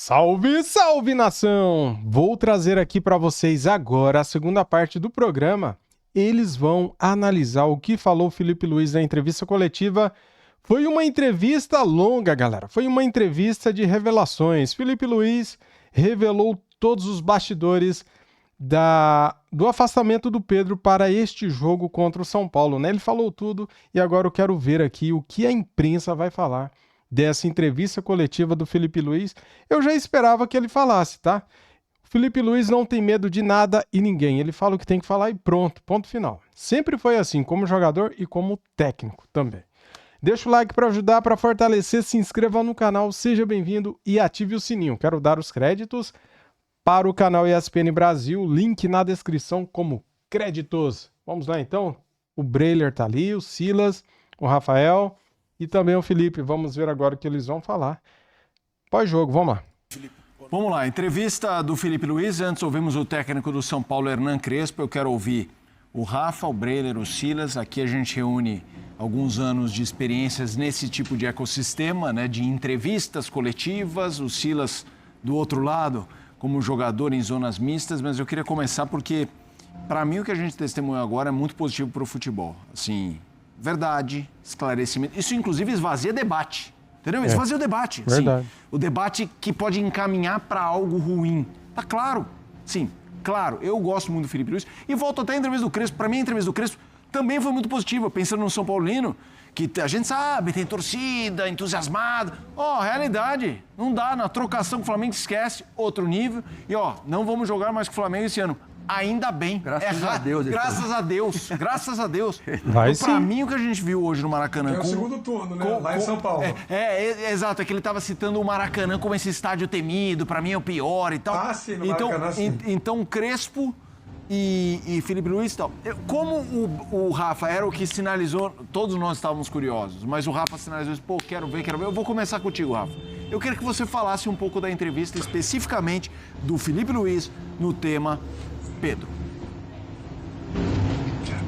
Salve, salve, nação! Vou trazer aqui para vocês agora a segunda parte do programa. Eles vão analisar o que falou o Felipe Luiz na entrevista coletiva. Foi uma entrevista longa, galera. Foi uma entrevista de revelações. Felipe Luiz revelou todos os bastidores do afastamento do Pedro para este jogo contra o São Paulo, né? Ele falou tudo e agora eu quero ver aqui o que a imprensa vai falar dessa entrevista coletiva do Felipe Luiz. Eu já esperava que ele falasse, tá? O Felipe Luiz não tem medo de nada e ninguém. Ele fala o que tem que falar e pronto, ponto final. Sempre foi assim, como jogador e como técnico também. Deixa o like para ajudar, para fortalecer, se inscreva no canal, seja bem-vindo e ative o sininho. Quero dar os créditos para o canal ESPN Brasil, link na descrição como créditos. Vamos lá então? O Breiler tá ali, o Silas, o Rafael e também o Felipe. Vamos ver agora o que eles vão falar. Pós-jogo, vamos lá. Vamos lá, entrevista do Felipe Luiz. Antes ouvimos o técnico do São Paulo, Hernan Crespo. Eu quero ouvir o Rafa, o Breiler, o Silas. Aqui a gente reúne alguns anos de experiências nesse tipo de ecossistema, né, de entrevistas coletivas. O Silas do outro lado, como jogador em zonas mistas. Mas eu queria começar porque, para mim, o que a gente testemunhou agora é muito positivo para o futebol. Assim, verdade, esclarecimento. Isso, inclusive, esvazia debate. Entendeu? Esvazia o debate. Verdade. Sim, o debate que pode encaminhar para algo ruim. Tá claro. Sim, claro. Eu gosto muito do Felipe Luiz. E volto até a entrevista do Crespo. Para mim, a entrevista do Crespo também foi muito positiva. Pensando no São Paulino, que a gente sabe, tem torcida, entusiasmado. Realidade. Não dá. Na trocação com o Flamengo, esquece. Outro nível. E, não vamos jogar mais com o Flamengo esse ano. Ainda bem. Graças a Deus. Graças a Deus. Graças a Deus. Vai Pra sim. mim, o que a gente viu hoje no Maracanã... É o segundo turno, né? Lá em São Paulo. Exato. É que ele estava citando o Maracanã como esse estádio temido. Pra mim é o pior e tal. Sim, no Maracanã, sim. Então, Crespo e Felipe Luiz e tal. Como o Rafa era o que sinalizou... Todos nós estávamos curiosos. Mas o Rafa sinalizou isso. Pô, quero ver. Eu vou começar contigo, Rafa. Eu quero que você falasse um pouco da entrevista, especificamente do Felipe Luiz, no tema... Pedro.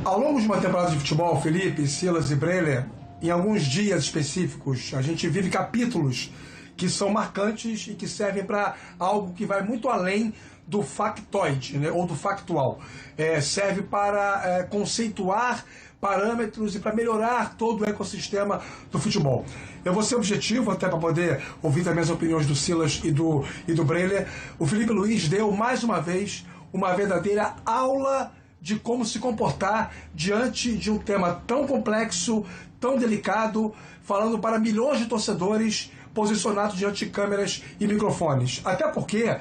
Ao longo de uma temporada de futebol, Felipe, Silas e Breiler, em alguns dias específicos, a gente vive capítulos que são marcantes e que servem para algo que vai muito além do factoide, né, ou do factual. Serve para conceituar parâmetros e para melhorar todo o ecossistema do futebol. Eu vou ser objetivo, até para poder ouvir também as opiniões do Silas e do Breiler. O Felipe Luiz deu, mais uma vez, uma verdadeira aula de como se comportar diante de um tema tão complexo, tão delicado, falando para milhões de torcedores posicionados diante de câmeras e microfones. Até porque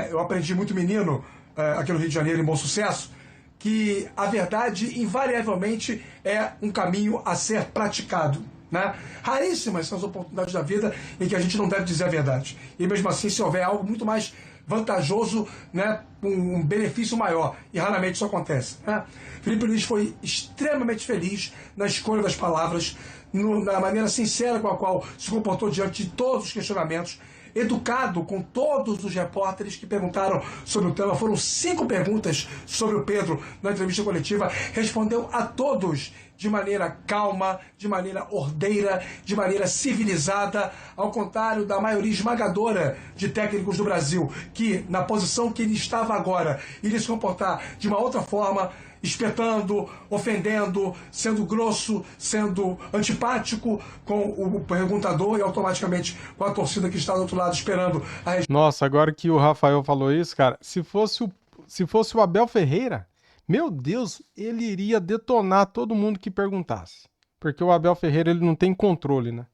eu aprendi muito menino aqui no Rio de Janeiro, em Bom Sucesso, que a verdade invariavelmente é um caminho a ser praticado, né? Raríssimas são as oportunidades da vida em que a gente não deve dizer a verdade. E mesmo assim, se houver algo muito mais vantajoso, né, um benefício maior, e raramente isso acontece, né? Felipe Luiz foi extremamente feliz na escolha das palavras, na maneira sincera com a qual se comportou diante de todos os questionamentos, educado com todos os repórteres que perguntaram sobre o tema. Foram 5 perguntas sobre o Pedro na entrevista coletiva. Respondeu a todos de maneira calma, de maneira ordeira, de maneira civilizada, ao contrário da maioria esmagadora de técnicos do Brasil, que, na posição que ele estava agora, iria se comportar de uma outra forma, espetando, ofendendo, sendo grosso, sendo antipático com o perguntador e automaticamente com a torcida que está do outro lado esperando a resposta. Nossa, agora que o Rafael falou isso, cara, se fosse o Abel Ferreira, meu Deus, ele iria detonar todo mundo que perguntasse. Porque o Abel Ferreira, ele não tem controle, né?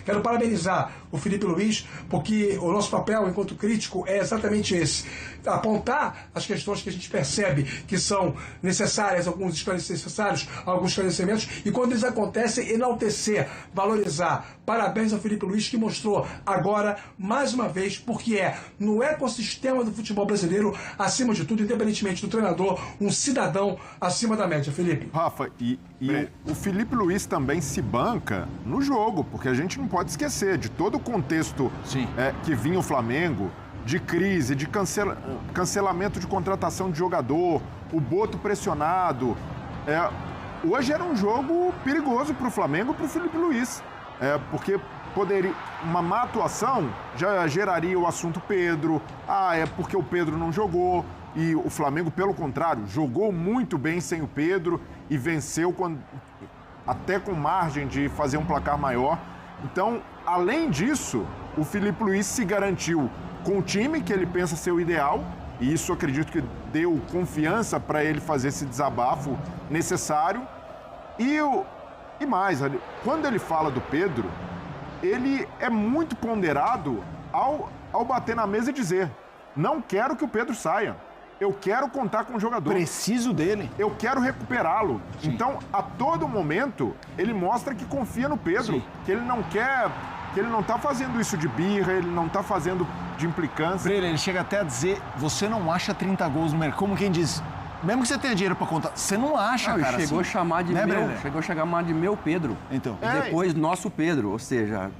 Quero parabenizar o Felipe Luiz, porque o nosso papel enquanto crítico é exatamente esse: apontar as questões que a gente percebe que são necessárias, alguns esclarecimentos, e quando eles acontecem, enaltecer, valorizar. Parabéns ao Felipe Luiz, que mostrou agora, mais uma vez, porque no ecossistema do futebol brasileiro, acima de tudo, independentemente do treinador, um cidadão acima da média. Felipe. Rafa, o Felipe Luiz também se banca no jogo, porque a gente não pode esquecer de todo o contexto que vinha o Flamengo, de crise, de cancelamento de contratação de jogador, o Boto pressionado. Hoje era um jogo perigoso para o Flamengo e para o Felipe Luiz, porque uma má atuação já geraria o assunto Pedro. É porque o Pedro não jogou. E o Flamengo, pelo contrário, jogou muito bem sem o Pedro e venceu até com margem de fazer um placar maior. Então, além disso, o Filipe Luís se garantiu com o time que ele pensa ser o ideal, e isso acredito que deu confiança para ele fazer esse desabafo necessário. E mais, quando ele fala do Pedro, ele é muito ponderado ao bater na mesa e dizer: não quero que o Pedro saia, eu quero contar com o jogador. Preciso dele. Eu quero recuperá-lo. Sim. Então, a todo momento, ele mostra que confia no Pedro, Sim. que ele não quer, que ele não está fazendo isso de birra, ele não está fazendo de implicância. Ele chega até a dizer: você não acha 30 gols no mercado? Como quem diz, mesmo que você tenha dinheiro para contar, você não acha, cara. Chegou assim, a chamar de chegou a chamar de meu Pedro. Então. E depois nosso Pedro, ou seja...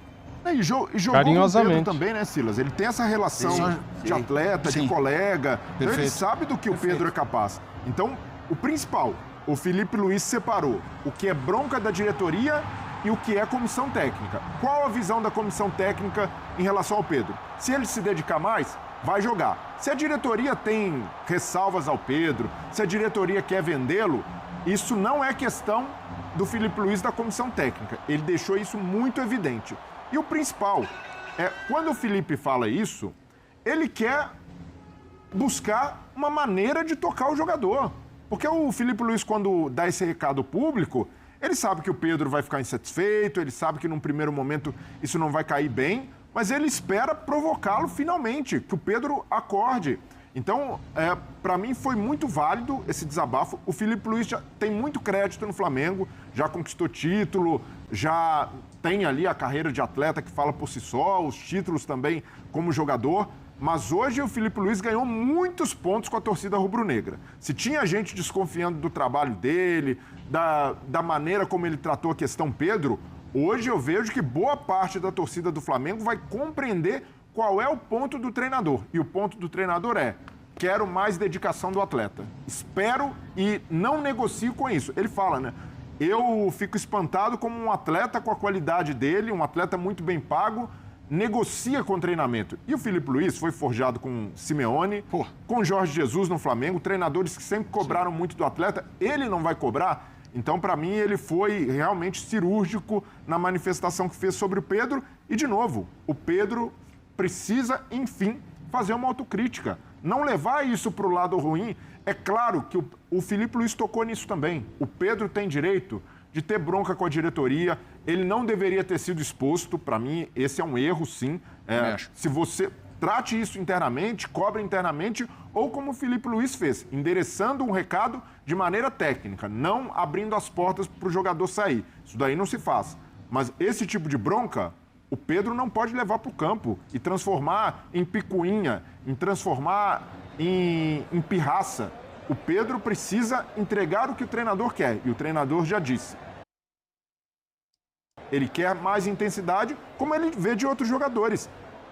E jogou carinhosamente com o Pedro também, né, Silas? Ele tem essa relação de atleta, de colega. Então ele sabe do que o Pedro é capaz. Então, o principal, o Filipe Luís separou o que é bronca da diretoria e o que é comissão técnica. Qual a visão da comissão técnica em relação ao Pedro? Se ele se dedicar mais, vai jogar. Se a diretoria tem ressalvas ao Pedro, se a diretoria quer vendê-lo, isso não é questão do Filipe Luís da comissão técnica. Ele deixou isso muito evidente. E o principal é, quando o Filipe fala isso, ele quer buscar uma maneira de tocar o jogador. Porque o Filipe Luís, quando dá esse recado público, ele sabe que o Pedro vai ficar insatisfeito, ele sabe que num primeiro momento isso não vai cair bem, mas ele espera provocá-lo finalmente, que o Pedro acorde. Então, para mim foi muito válido esse desabafo. O Filipe Luís já tem muito crédito no Flamengo, já conquistou título, já tem ali a carreira de atleta que fala por si só, os títulos também como jogador. Mas hoje o Filipe Luís ganhou muitos pontos com a torcida rubro-negra. Se tinha gente desconfiando do trabalho dele, da maneira como ele tratou a questão Pedro, hoje eu vejo que boa parte da torcida do Flamengo vai compreender qual é o ponto do treinador. E o ponto do treinador é: quero mais dedicação do atleta. Espero e não negocio com isso. Ele fala, né? Eu fico espantado como um atleta com a qualidade dele, um atleta muito bem pago, negocia com o treinamento. E o Filipe Luís foi forjado com Simeone, com Jorge Jesus no Flamengo, treinadores que sempre cobraram muito do atleta. Ele não vai cobrar? Então, para mim, ele foi realmente cirúrgico na manifestação que fez sobre o Pedro. E, de novo, o Pedro precisa, enfim, fazer uma autocrítica. Não levar isso para o lado ruim. É claro que o Filipe Luís tocou nisso também. O Pedro tem direito de ter bronca com a diretoria. Ele não deveria ter sido exposto. Para mim, esse é um erro, sim. Se você trate isso internamente, cobre internamente, ou como o Filipe Luís fez, endereçando um recado de maneira técnica, não abrindo as portas para o jogador sair. Isso daí não se faz. Mas esse tipo de bronca, o Pedro não pode levar para o campo e transformar em picuinha, em transformar em pirraça. O Pedro precisa entregar o que o treinador quer, e o treinador já disse. Ele quer mais intensidade, como ele vê de outros jogadores.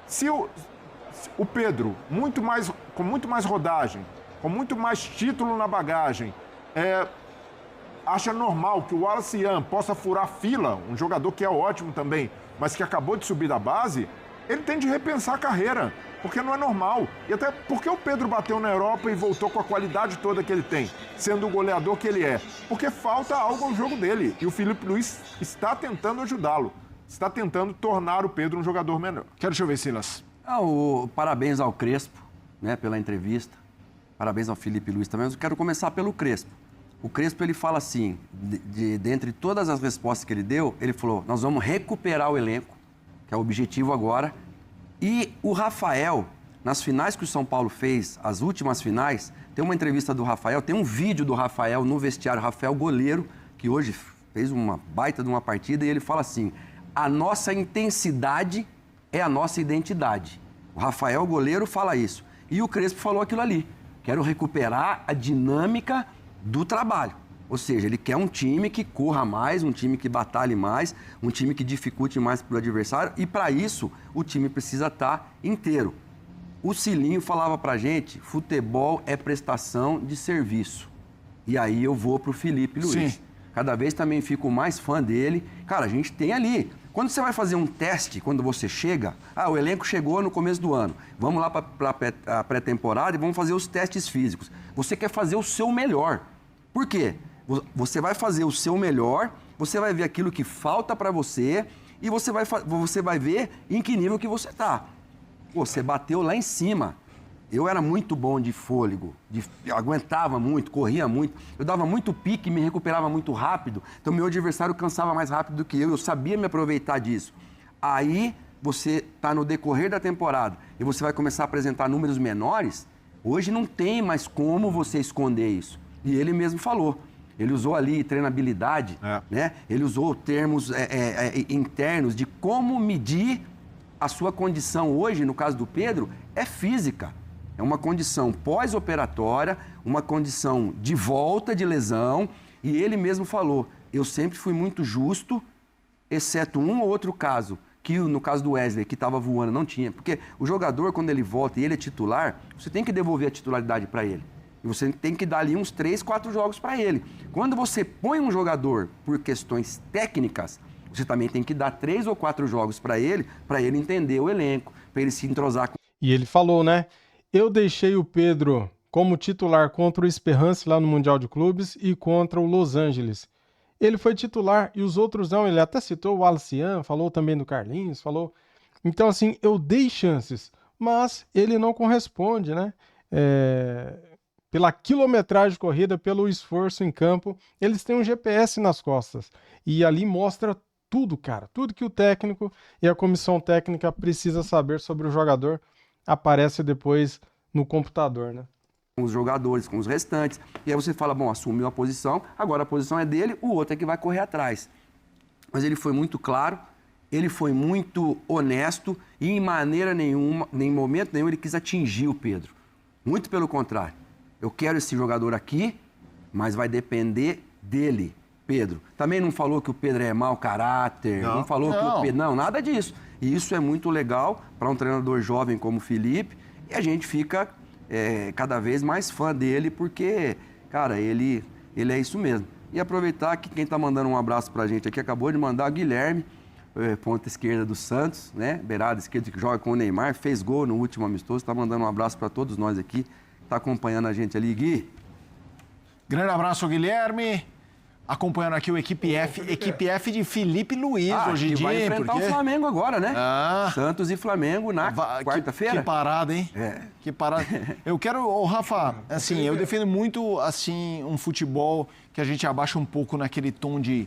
Se o Pedro, com muito mais rodagem, com muito mais título na bagagem, acha normal que o Wallace Yan possa furar fila, um jogador que é ótimo também, mas que acabou de subir da base, ele tem de repensar a carreira, porque não é normal. E até porque o Pedro bateu na Europa e voltou com a qualidade toda que ele tem, sendo o goleador que ele é. Porque falta algo ao jogo dele. E o Filipe Luís está tentando ajudá-lo. Está tentando tornar o Pedro um jogador melhor. Deixa eu ver, Silas. Parabéns ao Crespo, né, pela entrevista. Parabéns ao Filipe Luís também. Mas eu quero começar pelo Crespo. O Crespo, ele fala assim, dentre todas as respostas que ele deu, ele falou: nós vamos recuperar o elenco, que é o objetivo agora. E o Rafael, nas finais que o São Paulo fez, as últimas finais, tem uma entrevista do Rafael, tem um vídeo do Rafael no vestiário, Rafael goleiro, que hoje fez uma baita de uma partida, e ele fala assim: a nossa intensidade é a nossa identidade. O Rafael goleiro fala isso. E o Crespo falou aquilo ali: quero recuperar a dinâmica do trabalho. Ou seja, ele quer um time que corra mais, um time que batalhe mais, um time que dificulte mais para o adversário, e para isso o time precisa estar inteiro. O Cilinho falava para a gente: futebol é prestação de serviço. E aí eu vou para o Filipe Luís. Sim. Cada vez também fico mais fã dele. Cara, a gente tem ali Quando você vai fazer um teste, quando você chega, o elenco chegou no começo do ano, vamos lá para a pré-temporada e vamos fazer os testes físicos. Você quer fazer o seu melhor. Por quê? Você vai fazer o seu melhor, você vai ver aquilo que falta para você e você vai ver em que nível que você está. Você bateu lá em cima. Eu era muito bom de fôlego, aguentava muito, corria muito. Eu dava muito pique, me recuperava muito rápido. Então, meu adversário cansava mais rápido do que eu sabia me aproveitar disso. Aí, você está no decorrer da temporada e você vai começar a apresentar números menores, hoje não tem mais como você esconder isso. E ele mesmo falou. Ele usou ali treinabilidade, né? Ele usou termos internos de como medir a sua condição hoje, no caso do Pedro, é física. É uma condição pós-operatória, uma condição de volta de lesão. E ele mesmo falou, eu sempre fui muito justo, exceto um ou outro caso, que no caso do Wesley, que estava voando, não tinha. Porque o jogador, quando ele volta e ele é titular, você tem que devolver a titularidade para ele. E você tem que dar ali uns 3, 4 jogos para ele. Quando você põe um jogador por questões técnicas, você também tem que dar 3 ou 4 jogos para ele entender o elenco, para ele se entrosar com... E ele falou, né? Eu deixei o Pedro como titular contra o Esperance lá no Mundial de Clubes e contra o Los Angeles. Ele foi titular e os outros não. Ele até citou o Alcian, falou também do Carlinhos, falou... Então, assim, eu dei chances, mas ele não corresponde, né? Pela quilometragem corrida, pelo esforço em campo, eles têm um GPS nas costas. E ali mostra tudo, cara. Tudo que o técnico e a comissão técnica precisa saber sobre o jogador aparece depois no computador, né? Com os jogadores, com os restantes. E aí você fala, bom, assumiu a posição, agora a posição é dele, o outro é que vai correr atrás. Mas ele foi muito claro, ele foi muito honesto e em maneira nenhuma, em momento nenhum, ele quis atingir o Pedro. Muito pelo contrário. Eu quero esse jogador aqui, mas vai depender dele, Pedro. Também não falou que o Pedro é mau caráter, não falou que o Pedro... Não, nada disso. E isso é muito legal para um treinador jovem como o Felipe. E a gente fica cada vez mais fã dele, porque, cara, ele é isso mesmo. E aproveitar que quem está mandando um abraço para a gente aqui, acabou de mandar o Guilherme, ponta esquerda do Santos, né? Beirada esquerda, que joga com o Neymar, fez gol no último amistoso. Está mandando um abraço para todos nós aqui. Está acompanhando a gente ali, Gui. Grande abraço, Guilherme. Acompanhando aqui o Equipe F de Felipe Luiz hoje em dia. Vai enfrentar o Flamengo agora, né? Santos e Flamengo na quarta-feira. Que parada, hein? Que parada. Eu quero, Rafa, assim, eu defendo muito, assim, um futebol que a gente abaixa um pouco naquele tom de...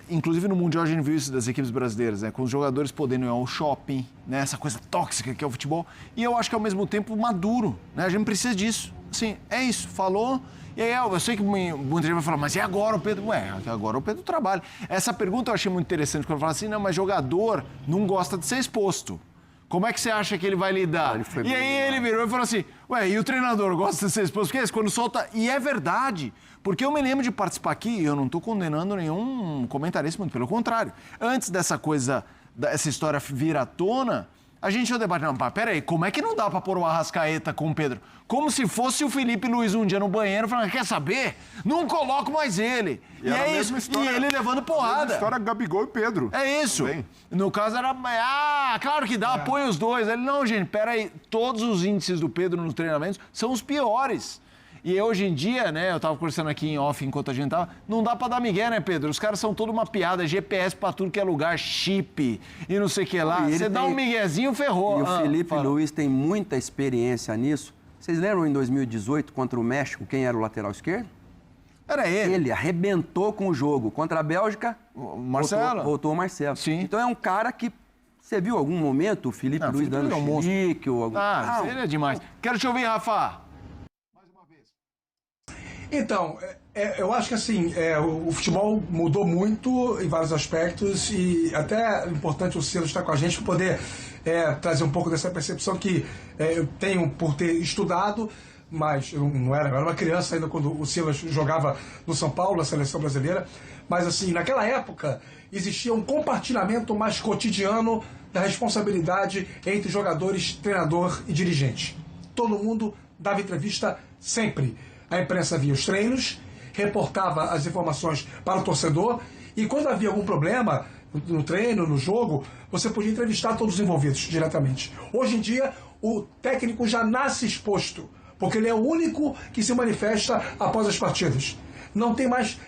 Inclusive no Mundial a gente viu isso das equipes brasileiras, né? Com os jogadores podendo ir ao shopping, né? Essa coisa tóxica que é o futebol. E eu acho que ao mesmo tempo maduro, né? A gente precisa disso. Assim, é isso, falou... E aí, eu sei que muita gente vai falar, mas e agora o Pedro? Agora o Pedro trabalha. Essa pergunta eu achei muito interessante, quando eu falo assim, não, mas jogador não gosta de ser exposto. Como é que você acha que ele vai lidar? E aí ele virou e falou assim, e o treinador gosta de ser exposto? Porque quando solta... E é verdade, porque eu me lembro de participar aqui, e eu não estou condenando nenhum comentarista, muito pelo contrário. Antes dessa coisa, dessa história vir à tona... A gente ia debater, peraí, como é que não dá pra pôr o Arrascaeta com o Pedro? Como se fosse o Felipe Luiz um dia no banheiro falando, quer saber? Não coloco mais ele. E é isso, história, e ele levando porrada. A história Gabigol e Pedro. É isso. Também. No caso era, claro que dá, põe os dois. Ele, não, gente, peraí, todos os índices do Pedro nos treinamentos são os piores. E hoje em dia, né, eu tava conversando aqui em off enquanto a gente tava, não dá pra dar migué, né, Pedro? Os caras são toda uma piada, GPS pra tudo que é lugar, chip e não sei o que lá. Você dá um miguezinho, ferrou. E o Felipe Luiz tem muita experiência nisso. Vocês lembram em 2018, contra o México, quem era o lateral esquerdo? Era ele. Ele arrebentou com o jogo. Contra a Bélgica, Marcelo. Voltou o Marcelo. Sim. Então é um cara que... Você viu algum momento o Felipe Luiz dando chilique ou algum... Ele é demais. Quero te ouvir, Rafa. Então, eu acho que assim, o futebol mudou muito em vários aspectos e até é importante o Silas estar com a gente para poder trazer um pouco dessa percepção que eu tenho por ter estudado, mas eu era uma criança ainda quando o Silas jogava no São Paulo, na seleção brasileira, mas assim, naquela época existia um compartilhamento mais cotidiano da responsabilidade entre jogadores, treinador e dirigente. Todo mundo dava entrevista sempre. A imprensa via os treinos, reportava as informações para o torcedor e quando havia algum problema, no treino, no jogo, você podia entrevistar todos os envolvidos diretamente. Hoje em dia, o técnico já nasce exposto, porque ele é o único que se manifesta após as partidas. Não tem mais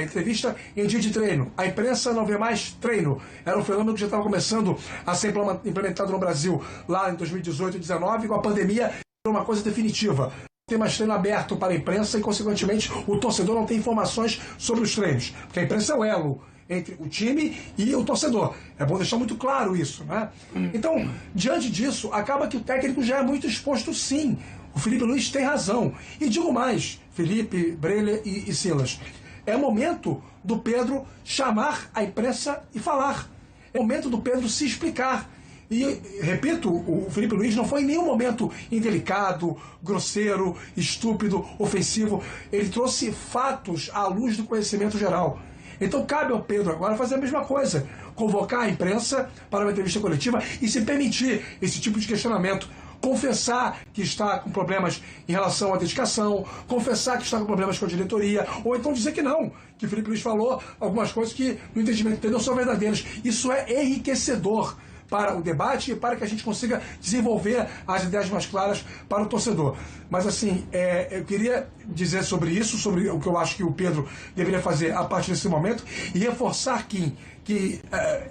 entrevista em dia de treino. A imprensa não vê mais treino. Era um fenômeno que já estava começando a ser implementado no Brasil lá em 2018 e 2019, com a pandemia, uma coisa definitiva. Não tem mais treino aberto para a imprensa e, consequentemente, o torcedor não tem informações sobre os treinos. Porque a imprensa é o elo entre o time e o torcedor. É bom deixar muito claro isso, né? Então, diante disso, acaba que o técnico já é muito exposto, sim. O Felipe Luiz tem razão. E digo mais, Felipe, Breler e Silas, é momento do Pedro chamar a imprensa e falar. É momento do Pedro se explicar. E, repito, o Felipe Luiz não foi em nenhum momento indelicado, grosseiro, estúpido, ofensivo. Ele trouxe fatos à luz do conhecimento geral. Então cabe ao Pedro agora fazer a mesma coisa, convocar a imprensa para uma entrevista coletiva e se permitir esse tipo de questionamento. Confessar que está com problemas em relação à dedicação, confessar que está com problemas com a diretoria, ou então dizer que não, que o Felipe Luiz falou algumas coisas que, no entendimento dele, não são verdadeiras. Isso é enriquecedor para o debate e para que a gente consiga desenvolver as ideias mais claras para o torcedor. Mas, assim, eu queria dizer sobre isso, sobre o que eu acho que o Pedro deveria fazer a partir desse momento, e reforçar que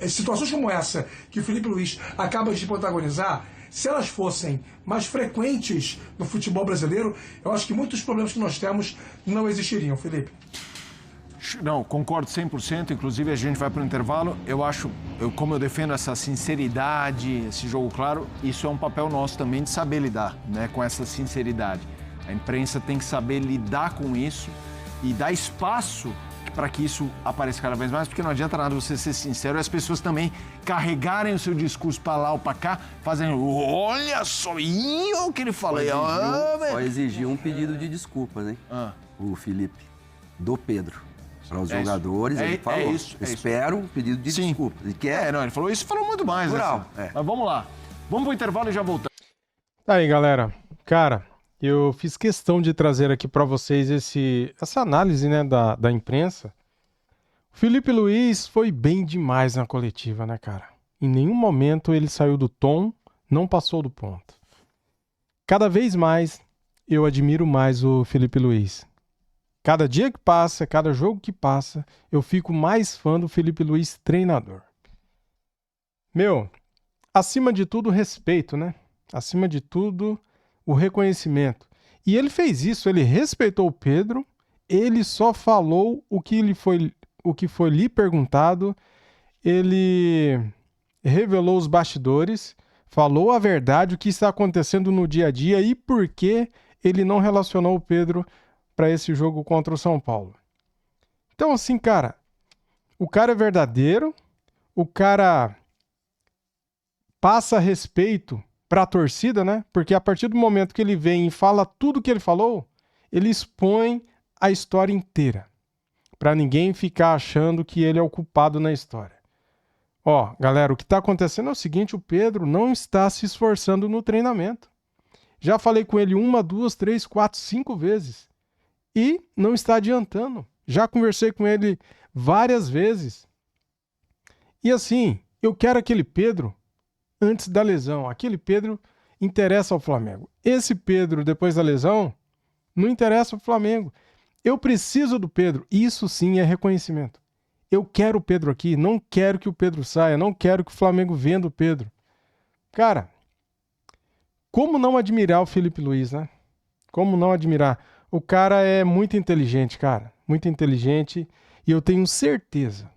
situações como essa que o Felipe Luiz acaba de protagonizar, se elas fossem mais frequentes no futebol brasileiro, eu acho que muitos problemas que nós temos não existiriam, Felipe. Não, concordo 100%, inclusive a gente vai para o intervalo. Como eu defendo essa sinceridade, esse jogo claro, isso é um papel nosso também de saber lidar, né, com essa sinceridade. A imprensa tem que saber lidar com isso e dar espaço para que isso apareça cada vez mais, porque não adianta nada você ser sincero e as pessoas também carregarem o seu discurso para lá ou para cá, fazendo, olha só, o que ele falou. Só exigiu um pedido de desculpas, hein? O Felipe, do Pedro. Para os jogadores, ele falou, espero um pedido de desculpas. E ele falou isso e falou muito mais. Natural, Mas vamos lá. Vamos pro intervalo e já voltamos. Tá aí, galera. Cara, eu fiz questão de trazer aqui para vocês essa análise, né, da imprensa. O Felipe Luiz foi bem demais na coletiva, né, cara? Em nenhum momento ele saiu do tom, não passou do ponto. Cada vez mais eu admiro mais o Felipe Luiz. Cada dia que passa, cada jogo que passa, eu fico mais fã do Felipe Luiz treinador. Acima de tudo, respeito, né? Acima de tudo, o reconhecimento. E ele fez isso, ele respeitou o Pedro, ele só falou o que foi lhe perguntado, ele revelou os bastidores, falou a verdade, o que está acontecendo no dia a dia e por que ele não relacionou o Pedro para esse jogo contra o São Paulo. Então, assim, cara, o cara é verdadeiro, o cara passa respeito para a torcida, né? Porque a partir do momento que ele vem e fala tudo que ele falou, ele expõe a história inteira, para ninguém ficar achando que ele é o culpado na história. Ó, galera, o que está acontecendo é o seguinte, o Pedro não está se esforçando no treinamento. Já falei com ele 1, 2, 3, 4, 5 vezes. E não está adiantando. Já conversei com ele várias vezes. E assim, eu quero aquele Pedro antes da lesão. Aquele Pedro interessa ao Flamengo. Esse Pedro, depois da lesão, não interessa ao Flamengo. Eu preciso do Pedro. Isso sim é reconhecimento. Eu quero o Pedro aqui. Não quero que o Pedro saia. Não quero que o Flamengo venda o Pedro. Cara, como não admirar o Felipe Luiz, né? Como não admirar? O cara é muito inteligente, cara. Muito inteligente. E eu tenho certeza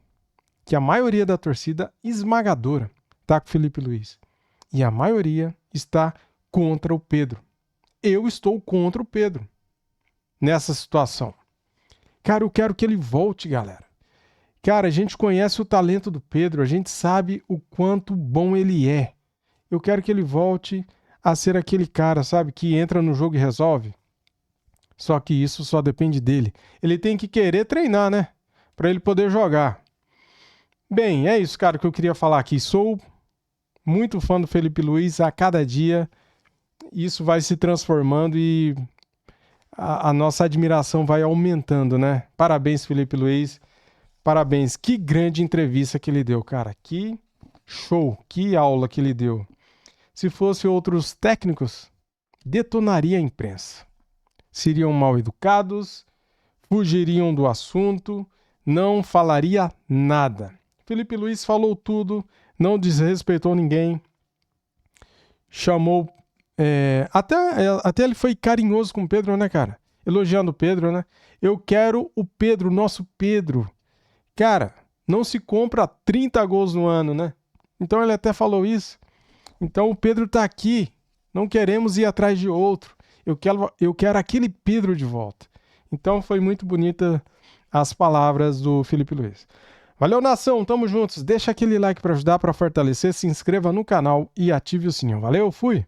que a maioria da torcida esmagadora está com o Felipe Luiz. E a maioria está contra o Pedro. Eu estou contra o Pedro nessa situação. Cara, eu quero que ele volte, galera. Cara, a gente conhece o talento do Pedro. A gente sabe o quanto bom ele é. Eu quero que ele volte a ser aquele cara, sabe? Que entra no jogo e resolve. Só que isso só depende dele. Ele tem que querer treinar, né? Para ele poder jogar. Bem, é isso, cara, que eu queria falar aqui. Sou muito fã do Felipe Luiz. A cada dia isso vai se transformando e a nossa admiração vai aumentando, né? Parabéns, Felipe Luiz, Parabéns, que grande entrevista que ele deu, cara. Que show, que aula que ele deu. Se fosse outros técnicos, detonaria a imprensa. Seriam mal educados, fugiriam do assunto, não falaria nada. Felipe Luiz falou tudo, não desrespeitou ninguém, chamou... até ele foi carinhoso com o Pedro, né, cara? Elogiando o Pedro, né? Eu quero o Pedro, nosso Pedro. Cara, não se compra 30 gols no ano, né? Então ele até falou isso. Então o Pedro tá aqui, não queremos ir atrás de outro. Eu quero aquele Pedro de volta. Então foi muito bonita as palavras do Felipe Luiz. Valeu, nação, tamo juntos. Deixa aquele like para ajudar, para fortalecer, se inscreva no canal e ative o sininho. Valeu, fui!